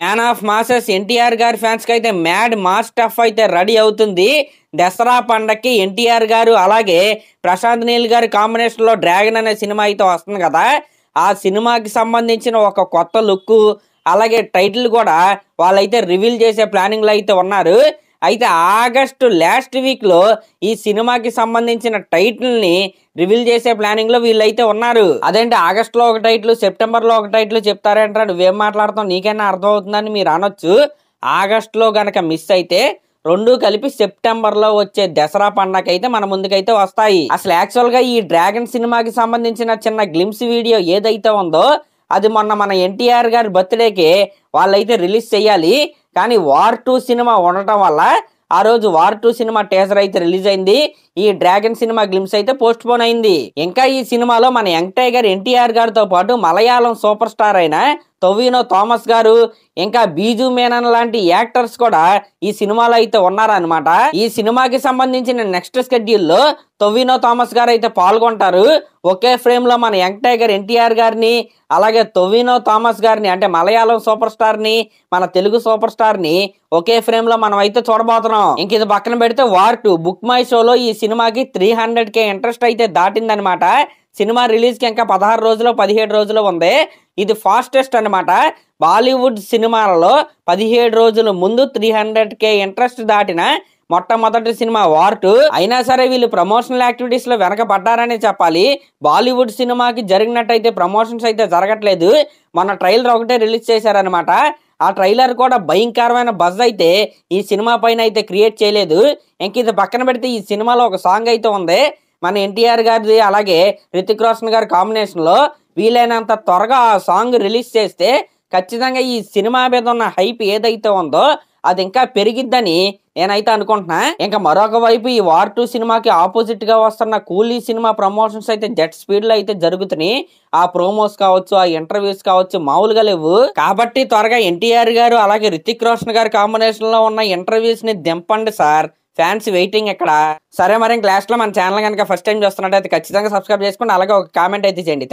Man of masses NTR గారి fans కి అయితే మ్యాడ్ మాస్ స్టఫ్ అయితే రెడీ అవుతుంది. దసరా పండక్కి ఎన్టీఆర్ గారు అలాగే ప్రశాంత్ నీల్ గారి కాంబినేషన్ లో డ్రాగన్ అనే సినిమా అయితే వస్తుంది కదా. ఆ సినిమాకి సంబంధించిన ఒక కొత్త లుక్ అలాగే టైటిల్ కూడా వాళ్ళైతే రివీల్ చేసే ప్లానింగ్ లో అయితే ఉన్నారు. అయితే ఆగస్టు లాస్ట్ వీక్ లో ఈ సినిమాకి సంబంధించిన టైటిల్ ని రివీల్ చేసే ప్లానింగ్ లో వీళ్ళైతే ఉన్నారు. అదేంటి ఆగస్ట్ లో ఒక టైటిల్, సెప్టెంబర్ లో ఒక టైటిల్ చెప్తారంటారా, నువ్వేం మాట్లాడుతావు, నీకైనా అర్థం అవుతుందని మీరు అనొచ్చు. ఆగస్ట్ లో గనక మిస్ అయితే రెండు కలిపి సెప్టెంబర్ లో వచ్చే దసరా పండగ అయితే మన ముందుకైతే వస్తాయి. అసలు యాక్చువల్ గా ఈ డ్రాగన్ సినిమాకి సంబంధించిన చిన్న గ్లిమ్స్ వీడియో ఏదైతే ఉందో అది మొన్న మన ఎన్టీఆర్ గారి బర్త్డేకి వాళ్ళైతే రిలీజ్ చేయాలి. కానీ వార్ 2 సినిమా ఉండటం వల్ల ఆ రోజు వార్ 2 సినిమా టీజర్ అయితే రిలీజ్ అయింది. ఈ డ్రాగన్ సినిమా గ్లిమ్స్ అయితే పోస్ట్ పోన్ అయింది. ఇంకా ఈ సినిమాలో మన యంగ్ టైగర్ ఎన్టీఆర్ గారితో పాటు మలయాళం సూపర్ స్టార్ అయిన టొవినో థామస్ గారు ఇంకా బీజు మేనన్ లాంటి యాక్టర్స్ కూడా ఈ సినిమాలో అయితే ఉన్నారనమాట. ఈ సినిమాకి సంబంధించిన నెక్స్ట్ షెడ్యూల్ లో టొవినో థామస్ గారు అయితే పాల్గొంటారు. ఒకే ఫ్రేమ్ లో మన యంగ్ టైగర్ ఎన్టీఆర్ గారిని అలాగే టొవినో థామస్ గారిని అంటే మలయాళం సూపర్ స్టార్ ని మన తెలుగు సూపర్ స్టార్ ని ఒకే ఫ్రేమ్ లో మనం అయితే చూడబోతున్నాం. ఇంక ఇది పక్కన పెడితే వార్ 2 బుక్ మై షోలో ఈ సినిమాకి 300K ఇంట్రెస్ట్ అయితే దాటిందనమాట. సినిమా రిలీజ్ కి ఇంకా 16 రోజులు 17 రోజులు ఉంది. ఇది ఫాస్టెస్ట్ అనమాట. బాలీవుడ్ సినిమాలలో 17 రోజుల ముందు 300K ఇంట్రెస్ట్ దాటిన మొట్టమొదటి సినిమా వార్ 2. అయినా సరే వీళ్ళు ప్రమోషనల్ యాక్టివిటీస్ లో వెనకబడ్డారనే చెప్పాలి. బాలీవుడ్ సినిమాకి జరిగినట్టయితే ప్రమోషన్స్ అయితే జరగట్లేదు. మన ట్రైలర్ ఒకటే రిలీజ్ చేశారనమాట. ఆ ట్రైలర్ కూడా భయంకరమైన బజ్ అయితే ఈ సినిమా పైన అయితే క్రియేట్ చేయలేదు. ఇంక ఇది పక్కన పెడితే ఈ సినిమాలో ఒక సాంగ్ అయితే ఉంది మన ఎన్టీఆర్ గారిది అలాగే రితిక్ రోషన్ గారి కాంబినేషన్ లో. వీలైనంత త్వరగా ఆ సాంగ్ రిలీజ్ చేస్తే ఖచ్చితంగా ఈ సినిమా మీద ఉన్న హైప్ ఏదైతే ఉందో అది ఇంకా పెరిగిద్దని నేనైతే అనుకుంటున్నా. ఇంకా మరొక వైపు ఈ వార్ 2 సినిమాకి ఆపోజిట్ గా వస్తున్న కూలీ సినిమా ప్రమోషన్స్ అయితే జెట్ స్పీడ్ లో అయితే జరుగుతున్నాయి. ఆ ప్రోమోస్ కావచ్చు, ఆ ఇంటర్వ్యూస్ కావచ్చు, మామూలుగా లేవు. కాబట్టి త్వరగా ఎన్టీఆర్ గారు అలాగే రితిక్ రోషన్ గారి కాంబినేషన్ లో ఉన్న ఇంటర్వ్యూస్ ని దింపండి సార్, ఫ్యాన్స్ వెయిటింగ్ ఇక్కడ. సరే మరి క్లాస్ లో మన ఛానల్ కనుక ఫస్ట్ టైం చూస్తున్నట్టయితే ఖచ్చితంగా సబ్స్క్రైబ్ చేసుకోండి, అలాగే ఒక కామెంట్ అయితే చేయండి.